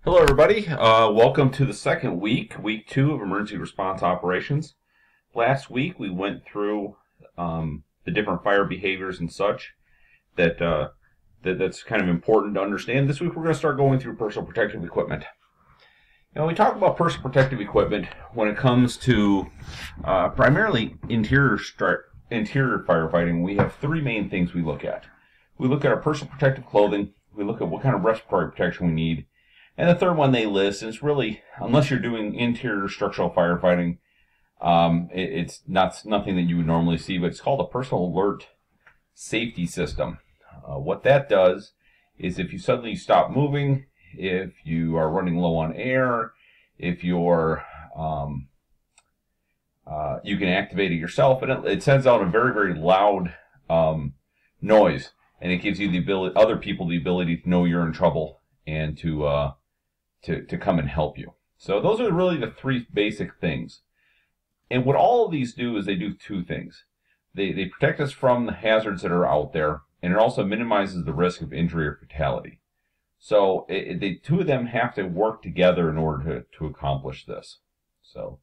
Hello, everybody. Welcome to the second week, week 2 of emergency response operations. Last week, we went through the different fire behaviors and such that's kind of important to understand. This week, we're going to start going through personal protective equipment. Now, we talk about personal protective equipment when it comes to primarily interior firefighting. We have three main things we look at. We look at our personal protective clothing. We look at what kind of respiratory protection we need. And the third one they list is really, unless you're doing interior structural firefighting, it's nothing that you would normally see, but it's called a personal alert safety system. What that does is if you suddenly stop moving, if you are running low on air, if you're, you can activate it yourself, and it sends out a very, very loud noise, and it gives you the ability, other people the ability to know you're in trouble and to come and help you. So those are really the three basic things. And what all of these do is they do two things. They protect us from the hazards that are out there, and it also minimizes the risk of injury or fatality. So the two of them have to work together in order to accomplish this. So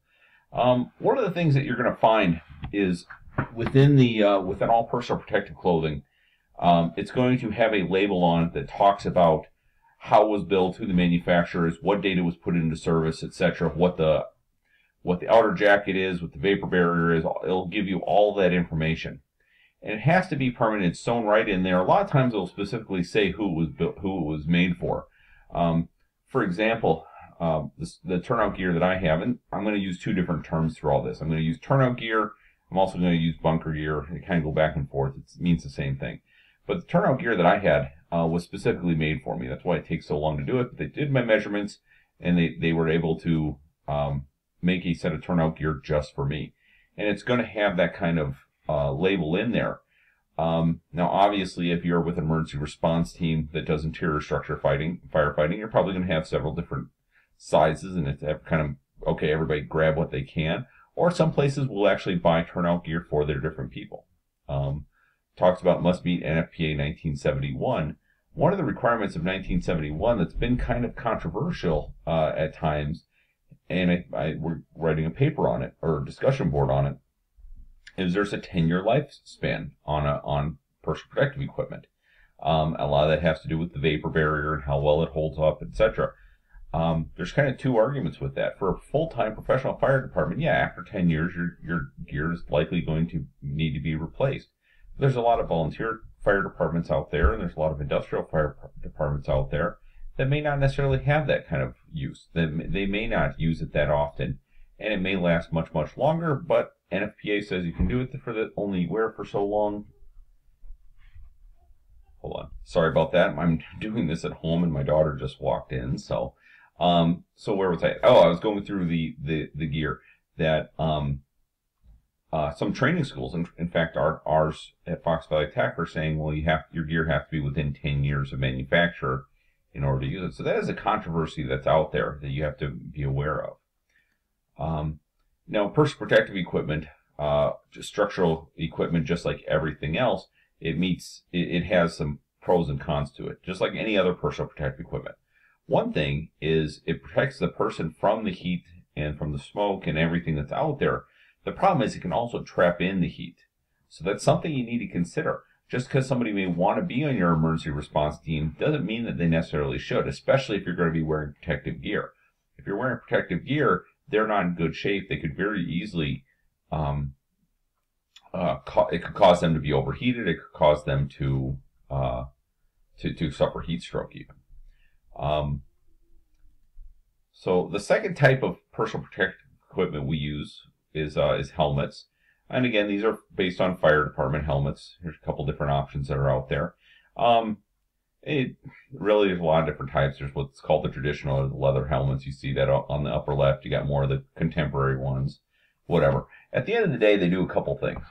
one of the things that you're going to find is within all personal protective clothing, it's going to have a label on it that talks about how it was built, who the manufacturer is, what date it was put into service, etc., what the outer jacket is, what the vapor barrier is. It'll give you all that information. And it has to be permanent. It's sewn right in there. A lot of times it'll specifically say who it was built, who it was made for. For example, the turnout gear that I have, and I'm going to use two different terms through all this. I'm going to use turnout gear. I'm also going to use bunker gear. They kind of go back and forth. It means the same thing. But the turnout gear that I had was specifically made for me. That's why it takes so long to do it. But they did my measurements, and they were able to make a set of turnout gear just for me. And it's going to have that kind of label in there. Now, obviously, if you're with an emergency response team that does interior structure firefighting, you're probably going to have several different sizes, and it's kind of, okay, everybody grab what they can. Or some places will actually buy turnout gear for their different people. Talks about must meet NFPA 1971. One of the requirements of 1971 that's been kind of controversial at times, and we're writing a paper on it, or a discussion board on it, is there's a 10-year lifespan on personal protective equipment. A lot of that has to do with the vapor barrier and how well it holds up, etc. There's kind of two arguments with that. For a full-time professional fire department, yeah, after 10 years, your gear is likely going to need to be replaced. There's a lot of volunteer fire departments out there, and there's a lot of industrial fire departments out there that may not necessarily have that kind of use. They may not use it that often, and it may last much, much longer, but NFPA says you can do it for only wear for so long. Hold on. Sorry about that. I'm doing this at home, and my daughter just walked in. So where was I? Oh, I was going through the gear that some training schools, in fact, ours at Fox Valley Tech are saying, well, your gear has to be within 10 years of manufacture in order to use it. So that is a controversy that's out there that you have to be aware of. Now, personal protective equipment, just structural equipment, just like everything else, it has some pros and cons to it, just like any other personal protective equipment. One thing is it protects the person from the heat and from the smoke and everything that's out there. The problem is it can also trap in the heat. So that's something you need to consider. Just because somebody may want to be on your emergency response team doesn't mean that they necessarily should, especially if you're going to be wearing protective gear. If you're wearing protective gear, they're not in good shape. They could very easily, it could cause them to be overheated. It could cause them to suffer heat stroke even. So the second type of personal protective equipment we use is helmets. And again, these are based on fire department helmets. There's a couple different options that are out there. It really there's a lot of different types. There's what's called the traditional leather helmets. You see that on the upper left. You got more of the contemporary ones, whatever. At the end of the day, they do a couple things.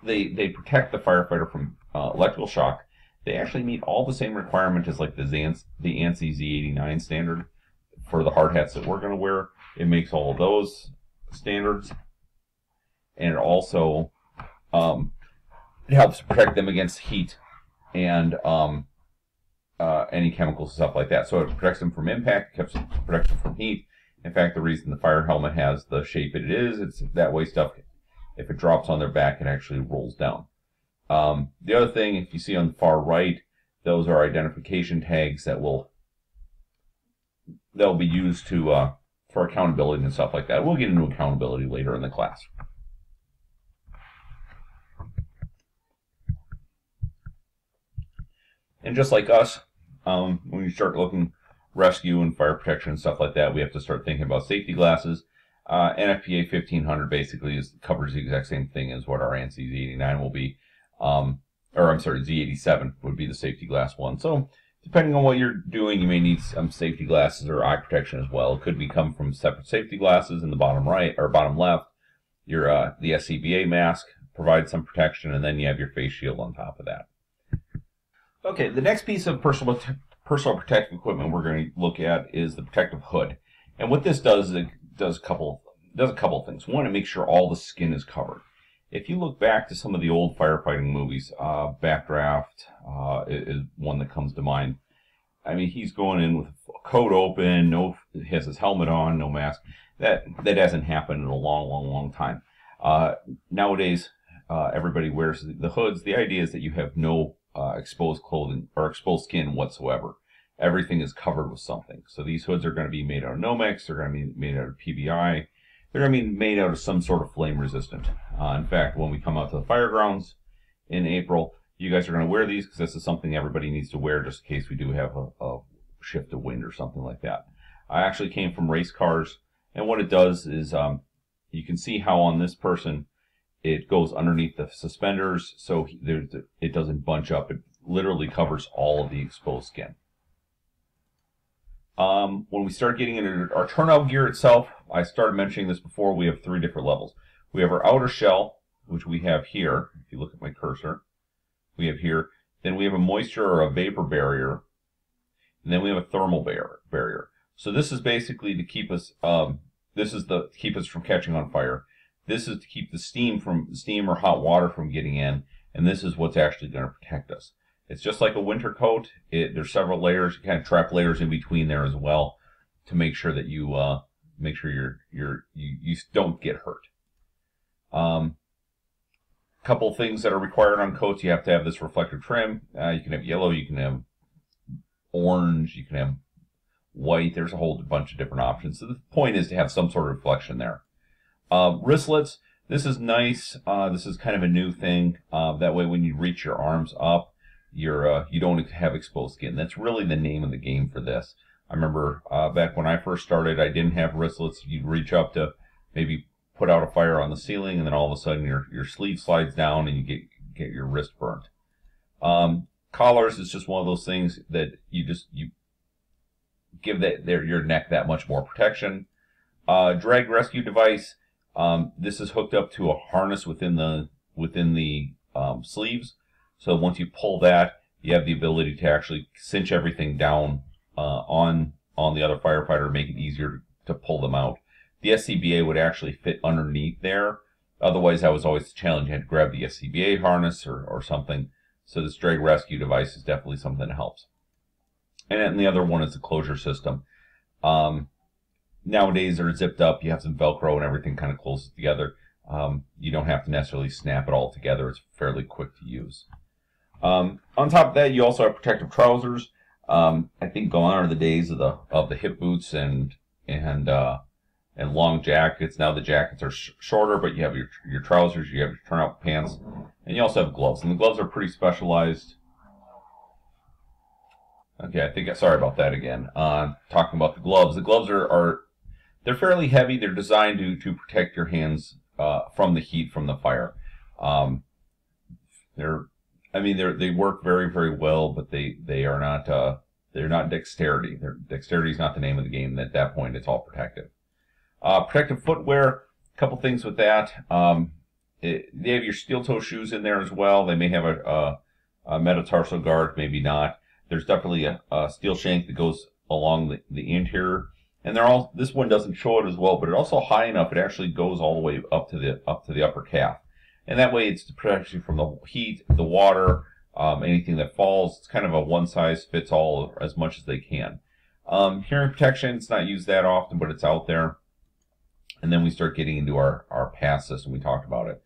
They protect the firefighter from electrical shock. They actually meet all the same requirements as like the ANSI Z89 standard for the hard hats that we're going to wear. It makes all of those standards, and it also it helps protect them against heat and any chemicals and stuff like that. So it protects them from impact, it protects them from heat. In fact, the reason the fire helmet has the shape it is, it's that way stuff, if it drops on their back, it actually rolls down. The other thing, if you see on the far right, those are identification tags that they'll be used to for accountability and stuff like that. We'll get into accountability later in the class. And just like us, when you start looking rescue and fire protection and stuff like that, we have to start thinking about safety glasses. NFPA 1500 basically covers the exact same thing as what our ANSI Z89 will be. Or I'm sorry, Z87 would be the safety glass one. So depending on what you're doing, you may need some safety glasses or eye protection as well. It could come from separate safety glasses in the bottom right or bottom left. Your the SCBA mask provides some protection, and then you have your face shield on top of that. Okay, the next piece of personal protective equipment we're going to look at is the protective hood. And what this does is it does a couple of things. One, it makes sure all the skin is covered. If you look back to some of the old firefighting movies, Backdraft is one that comes to mind. I mean, he's going in with a coat open, he has his helmet on, no mask. That hasn't happened in a long time. Nowadays, everybody wears the hoods. The idea is that you have no exposed clothing or exposed skin whatsoever. Everything is covered with something. So these hoods are going to be made out of Nomex. They're going to be made out of PBI. They're going to be made out of some sort of flame resistant. In fact, when we come out to the fire grounds in April, you guys are going to wear these because this is something everybody needs to wear just in case we do have a shift of wind or something like that. I actually came from race cars, and what it does is you can see how on this person it goes underneath the suspenders, so it doesn't bunch up. It literally covers all of the exposed skin. When we start getting into our turnout gear itself, I started mentioning this before, we have 3 different levels. We have our outer shell, which we have here. If you look at my cursor, we have here. Then we have a moisture or a vapor barrier. And then we have a thermal barrier. So this is basically to keep us, keep us from catching on fire. This is to keep the steam or hot water from getting in. And this is what's actually going to protect us. It's just like a winter coat. There's several layers. You kind of trap layers in between there as well to make sure that you you don't get hurt. Couple things that are required on coats. You have to have this reflective trim. You can have yellow. You can have orange. You can have white. There's a whole bunch of different options. So the point is to have some sort of reflection there. Wristlets. This is nice. This is kind of a new thing. That way, when you reach your arms up, you don't have exposed skin. That's really the name of the game for this. I remember back when I first started, I didn't have wristlets. You'd reach up to maybe put out a fire on the ceiling, and then all of a sudden your sleeve slides down and you get your wrist burnt. Collars is just one of those things that you give your neck that much more protection. Drag rescue device. This is hooked up to a harness within the sleeves. So once you pull that, you have the ability to actually cinch everything down on the other firefighter, make it easier to pull them out. The SCBA would actually fit underneath there. Otherwise, that was always the challenge. You had to grab the SCBA harness or something. So this drag rescue device is definitely something that helps. And then the other one is the closure system. Nowadays, they're zipped up. You have some Velcro and everything kind of closes together. You don't have to necessarily snap it all together. It's fairly quick to use. On top of that, you also have protective trousers. I think gone are the days of the hip boots and long jackets. Now the jackets are shorter, but you have your trousers, you have your turnout pants, and you also have gloves. And the gloves are pretty specialized. Okay, sorry about that again. Talking about the gloves. The gloves they're fairly heavy. They're designed to protect your hands from the heat from the fire. They work very, very well, but they're not dexterity. Dexterity is not the name of the game. At that point, it's all protective. Protective footwear. A couple things with that. They have your steel toe shoes in there as well. They may have a metatarsal guard, maybe not. There's definitely a steel shank that goes along the interior, and this one doesn't show it as well, but it's also high enough it actually goes all the way up to the upper calf, and that way it's to protect you from the heat, the water, Anything that falls, it's kind of a one-size-fits-all as much as they can. Hearing protection, it's not used that often, but it's out there. And then we start getting into our pass system. We talked about it.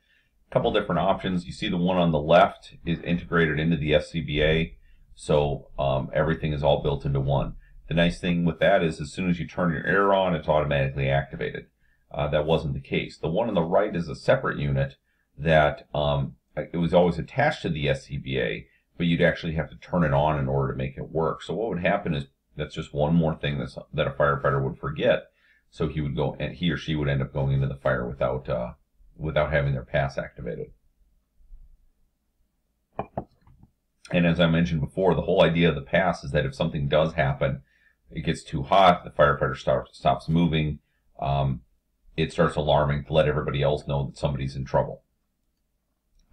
A couple different options. You see the one on the left is integrated into the SCBA, so everything is all built into one. The nice thing with that is as soon as you turn your air on, it's automatically activated. That wasn't the case. The one on the right is a separate unit that it was always attached to the SCBA, but you'd actually have to turn it on in order to make it work. So what would happen is that's just one more thing that a firefighter would forget. So he or she would end up going into the fire without having their pass activated. And as I mentioned before, the whole idea of the pass is that if something does happen, it gets too hot, the firefighter stops moving, it starts alarming to let everybody else know that somebody's in trouble.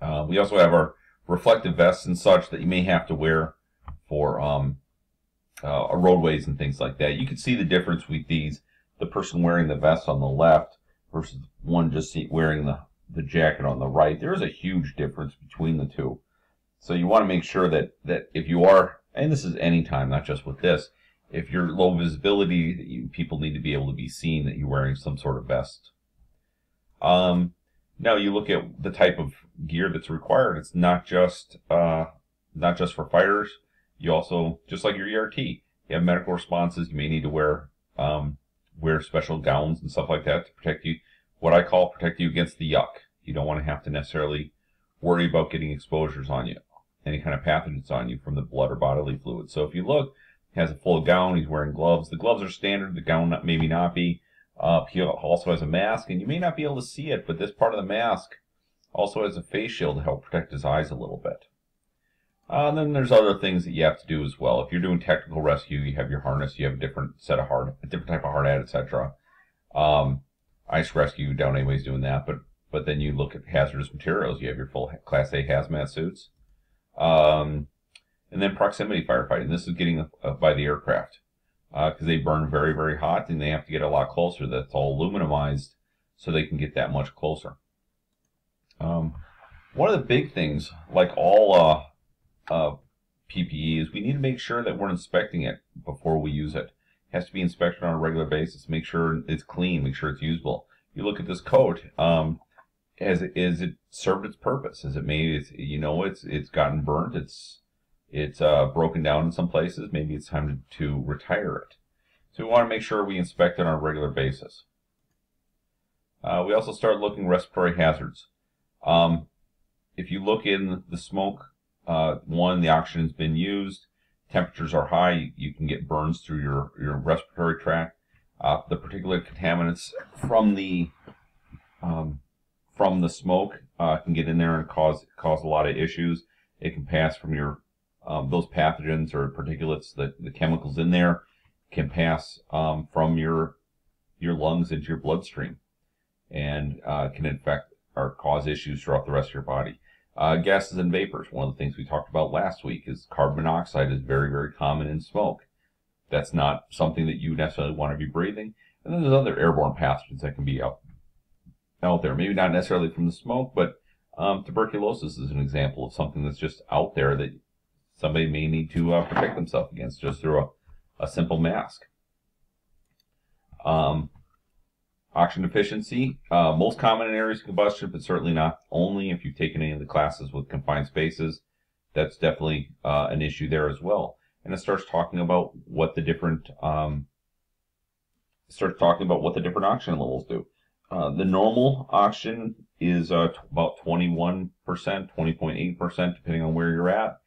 We also have our reflective vests and such that you may have to wear for roadways and things like that. You can see the difference with these. The person wearing the vest on the left versus one just wearing the jacket on the right. There is a huge difference between the two. So you want to make sure that if you are, and this is any time, not just with this, if you're low visibility, people need to be able to be seen that you're wearing some sort of vest. Now you look at the type of gear that's required. It's not just for fighters. You also, just like your ERT, you have medical responses. You may need to wear special gowns and stuff like that to protect you. What I call protect you against the yuck. You don't want to have to necessarily worry about getting exposures on you, any kind of pathogens on you from the blood or bodily fluid. So if you look, he has a full gown, he's wearing gloves. The gloves are standard, the gown maybe not be. He also has a mask, and you may not be able to see it, but this part of the mask also has a face shield to help protect his eyes a little bit. Then there's other things that you have to do as well. If you're doing technical rescue, you have your harness, you have a different type of hard hat, etc. Ice rescue, down anyways doing that, but then you look at hazardous materials. You have your full Class A hazmat suits. And then proximity firefighting. This is getting by the aircraft because they burn very, very hot and they have to get a lot closer. That's all aluminumized so they can get that much closer. One of the big things, like all PPE, is we need to make sure that we're inspecting it before we use it. It has to be inspected on a regular basis. Make sure it's clean. Make sure it's usable. You look at this coat. Has it served its purpose? Has it made it? It's gotten burnt. It's broken down in some places. Maybe it's time to retire it. So we want to make sure we inspect it on a regular basis. We also start looking respiratory hazards. If you look in the smoke, the oxygen's been used. Temperatures are high. You can get burns through your respiratory tract. The particulate contaminants from the smoke can get in there and cause a lot of issues. It can pass from your those pathogens or particulates, the chemicals in there can pass from your lungs into your bloodstream and can infect or cause issues throughout the rest of your body. Gases and vapors. One of the things we talked about last week is carbon monoxide is very, very common in smoke. That's not something that you necessarily want to be breathing. And then there's other airborne pathogens that can be out there. Maybe not necessarily from the smoke, but tuberculosis is an example of something that's just out there that somebody may need to protect themselves against just through a simple mask. Oxygen deficiency, most common in areas of combustion, but certainly not only. If you've taken any of the classes with confined spaces, that's definitely an issue there as well. And it starts talking about what the different oxygen levels do. The normal oxygen is about 21%, 20.8%, depending on where you're at.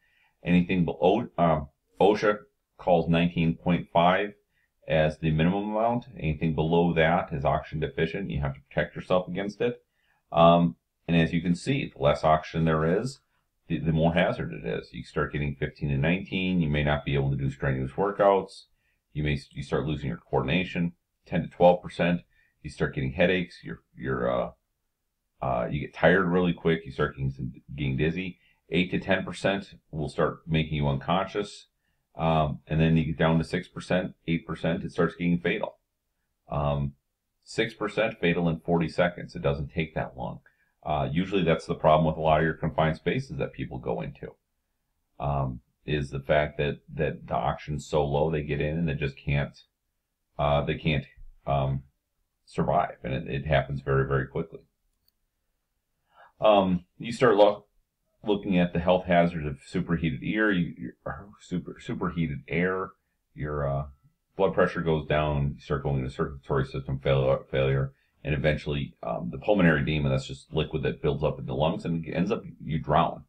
Anything below, OSHA calls 19.5 as the minimum amount. Anything below that is oxygen deficient. You have to protect yourself against it. And as you can see, the less oxygen there is, the more hazard it is. You start getting 15 and 19. You may not be able to do strenuous workouts. You start losing your coordination. 10 to 12%. You start getting headaches. You get tired really quick. You start getting dizzy. 8 to 10% will start making you unconscious. And then you get down to 6%, 8%, it starts getting fatal. 6% fatal in 40 seconds. It doesn't take that long. Usually that's the problem with a lot of your confined spaces that people go into. is the fact that the oxygen's so low they get in and they just can't survive, and it happens very, very quickly. You start looking at the health hazards of superheated superheated air. Your blood pressure goes down. You start going into circulatory system failure, and eventually the pulmonary edema. That's just liquid that builds up in the lungs, and ends up you drown.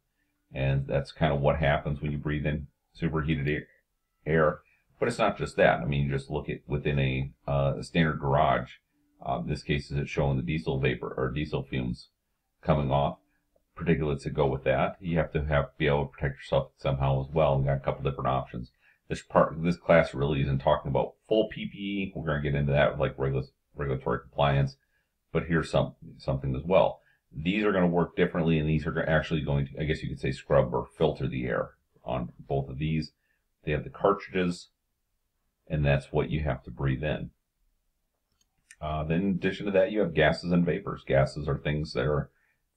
And that's kind of what happens when you breathe in superheated air. But it's not just that. I mean, you just look at within a standard garage. In this case, it's showing the diesel vapor or diesel fumes coming off, particulates that go with that. You have to be able to protect yourself somehow as well. We've got a couple different options. This class really isn't talking about full PPE. We're going to get into that with like regulatory compliance. But here's something as well. These are going to work differently, and these are actually going to, I guess you could say, scrub or filter the air on both of these. They have the cartridges, and that's what you have to breathe in. Then in addition to that, you have gases and vapors. Gases are things that are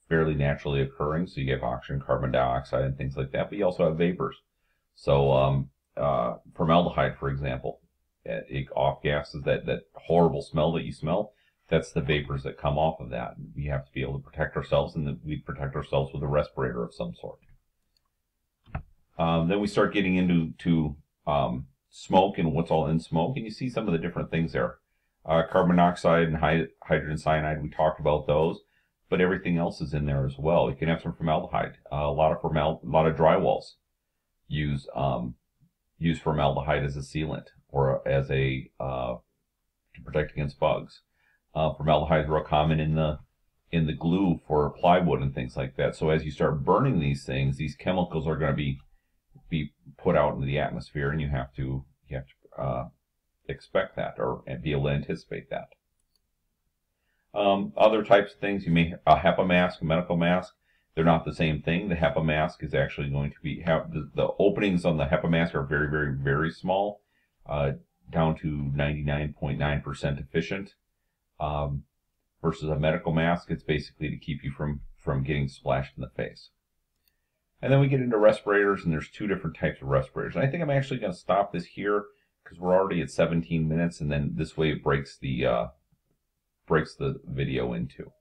fairly naturally occurring, so you have oxygen, carbon dioxide, and things like that, but you also have vapors. So formaldehyde, for example, off gases, that horrible smell that you smell, that's the vapors that come off of that. We have to be able to protect ourselves, and we protect ourselves with a respirator of some sort. Then we start getting into smoke and what's all in smoke, and you see some of the different things there. Carbon monoxide and hydrogen cyanide, we talked about those, but everything else is in there as well. You can have some formaldehyde. A lot of drywalls use formaldehyde as a sealant or as to protect against bugs. Formaldehyde is real common in the glue for plywood and things like that. So as you start burning these things, these chemicals are going to be put out into the atmosphere, and you have to expect that or be able to anticipate that. Other types of things, you may a HEPA mask, a medical mask. They're not the same thing. The HEPA mask is actually going to have the openings on the HEPA mask are very, very, very small, down to 99.9% efficient. Versus a medical mask, it's basically to keep you from getting splashed in the face. And then we get into respirators, and there's two different types of respirators. And I think I'm actually going to stop this here because we're already at 17 minutes, and then this way it breaks the video into.